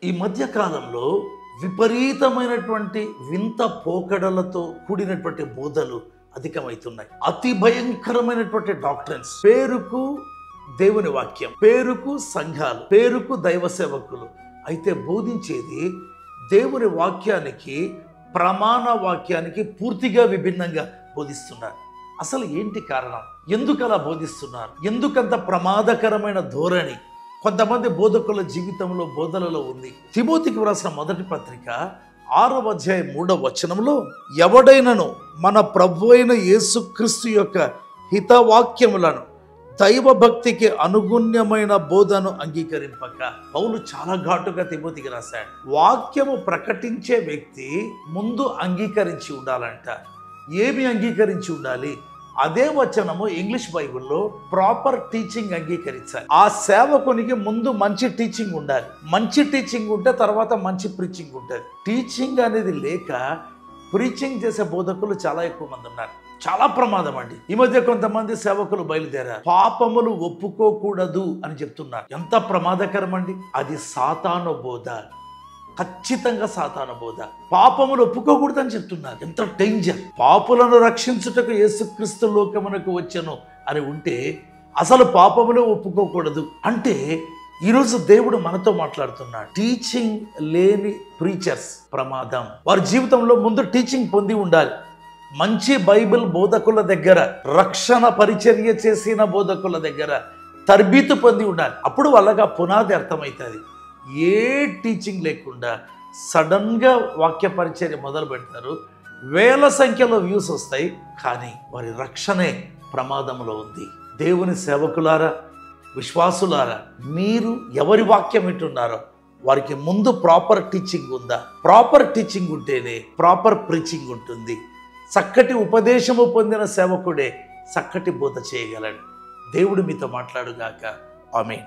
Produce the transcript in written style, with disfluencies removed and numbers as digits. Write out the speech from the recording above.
ఈ మధ్య కాలంలో విపరీతమైనటువంటి వింత పోకడలతో కూడినటువంటి బోధలు అధికమవుతున్నాయి. అతి భయంకరమైనటువంటి డాక్ట్రిన్స్, పేరుకు దేవుని వాక్యం, పేరుకు సంఘాలు, పేరుకు దైవ సేవకులు, అయితే బోధించేది దేవుని వాక్యానికి, ప్రమాణ వాక్యానికి పూర్తిగా విభిన్నంగా బోధిస్తున్నారు. అసలు ఏంటి కారణం? ఎందుకు అలా బోధిస్తున్నారు? ఎందుకంత ప్రమాదకరమైన ధోరణి కొంతమంది బోధకుల జీవితంలో, బోధనలో ఉంది? తిమోతికి వ్రాసిన మొదటి పత్రిక 6వ అధ్యాయం 3వ వచనంలో, ఎవడైనను మన ప్రభువైన యేసుక్రీస్తు యొక్క హితవాక్యములను, దైవభక్తికి అనుగుణ్యమైన బోధను అంగీకరింపక. పౌలు చాలా ఘాటుగా తిమోతికి రాశాడు. వాక్యము ప్రకటించే వ్యక్తి ముందు అంగీకరించి ఉండాలంట. ఏమి అంగీకరించి ఉండాలి? అదే వచనము ఇంగ్లీష్ బైబిల్లో ప్రాపర్ టీచింగ్ అంగీకరించాలి. ఆ సేవకునికి ముందు మంచి టీచింగ్ ఉండాలి. మంచి టీచింగ్ ఉంటే తర్వాత మంచి ప్రీచింగ్ ఉంటుంది. టీచింగ్ అనేది లేక ప్రీచింగ్ చేసే బోధకులు చాలా ఎక్కువ మంది ఉన్నారు. చాలా ప్రమాదం అండి. ఈ మధ్య కొంతమంది సేవకులు బయలుదేరారు, పాపములు ఒప్పుకోకూడదు అని చెప్తున్నారు. ఎంత ప్రమాదకరం అండి! అది సాతాను బోధ, ఖచ్చితంగా సాతాను బోధ. పాపములు ఒప్పుకోకూడదని చెప్తున్నారు. ఎంత డేంజర్! పాపులను రక్షించుటకు యేసుక్రీస్తు లోకమునకు వచ్చెను అని ఉంటే అసలు పాపములు ఒప్పుకోకూడదు అంటే, ఈరోజు దేవుడు మనతో మాట్లాడుతున్నాడు. టీచింగ్ లేని ప్రీచర్స్ ప్రమాదం. వారి జీవితంలో ముందు టీచింగ్ పొంది ఉండాలి. మంచి బైబిల్ బోధకుల దగ్గర, రక్షణ పరిచర్య చేసిన బోధకుల దగ్గర తర్బీతు పొంది ఉండాలి. అప్పుడు వాళ్ళగా పునాది అర్థమవుతుంది. ఏ టీచింగ్ లేకుండా సడన్గా వాక్య పరిచర్య మొదలు పెడతారు. వేల సంఖ్యలో వ్యూస్ వస్తాయి, కానీ వారి రక్షణే ప్రమాదంలో ఉంది. దేవుని సేవకులారా, విశ్వాసులారా, మీరు ఎవరి వాక్యం వింటున్నారో వారికి ముందు ప్రాపర్ టీచింగ్ ఉందా? ప్రాపర్ టీచింగ్ ఉంటేనే ప్రాపర్ ప్రీచింగ్ ఉంటుంది. చక్కటి ఉపదేశము పొందిన సేవకుడే చక్కటి బోధ చేయగలడు. దేవుడు మీతో మాట్లాడుగాక. ఆమేన్.